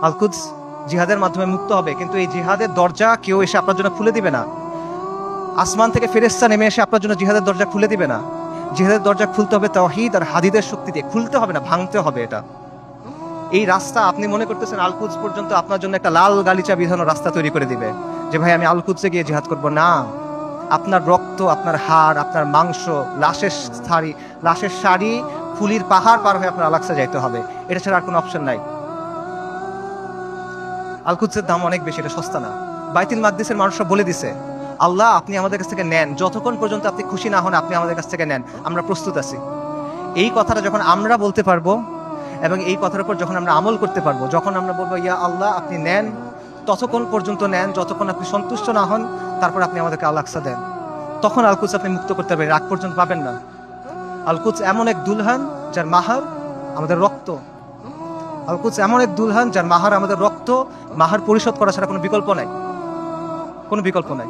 Al-Quds জিহাদের মাধ্যমে মুক্ত হবে, কিন্তু এই জিহাদের দরজা কেউ এসে আপনার জন্য খুলে দিবে না। আসমান থেকে ফেরেশতা নেমে এসে আপনার জন্য জিহাদের দরজা খুলে দিবে না। জিহাদের দরজা খুলতে হবে তাওহীদ আর হাদিদের শক্তি দিয়ে, খুলতে হবে না, ভাঙতে হবে। এটা এই রাস্তা আপনি মনে করতেছেন আল-কুদস পর্যন্ত আপনার জন্য একটা লাল গালিচা বিধানো রাস্তা তৈরি করে দিবে, যে ভাই আমি আল-কুদসে গিয়ে জিহাদ করব। না, আপনার রক্ত, আপনার হাড়, আপনার মাংস, লাশের শাড়ি, ফুলির পাহাড় পার হয়ে আপনার আল-আকসা যাইতে হবে। এটা ছাড়া আর কোনো অপশন নাই। আল-কুদসের দাম অনেক বেশি, এটা সস্তা না। বাইতুল মাকদিসের মানুষরা বলে দিছে, আল্লাহ আপনি আমাদের কাছ থেকে নেন, যতক্ষণ পর্যন্ত আপনি খুশি না হন আপনি আমাদের কাছ থেকে নেন, আমরা প্রস্তুত আছি। এই কথাটা যখন আমরা বলতে পারবো এবং এই কথার উপর যখন আমরা আমল করতে পারবো, যখন আমরা বলবো ইয়া আল্লাহ আপনি নেন, ততক্ষণ পর্যন্ত নেন যতক্ষণ আপনি সন্তুষ্ট না হন, তারপর আপনি আমাদেরকে আল-আকসা দেন, তখন আল-কুদস আপনি মুক্ত করতে পারবেন, রাগ পর্যন্ত পাবেন না। আল-কুদস এমন এক দুলহান যার মাহার আমাদের রক্ত। আল-কুদস এমন এক দুলহান যার মাহার আমাদের রক্ত। মাহার পরিশোধ করা ছাড়া কোনো বিকল্প নাই, কোনো বিকল্প নাই।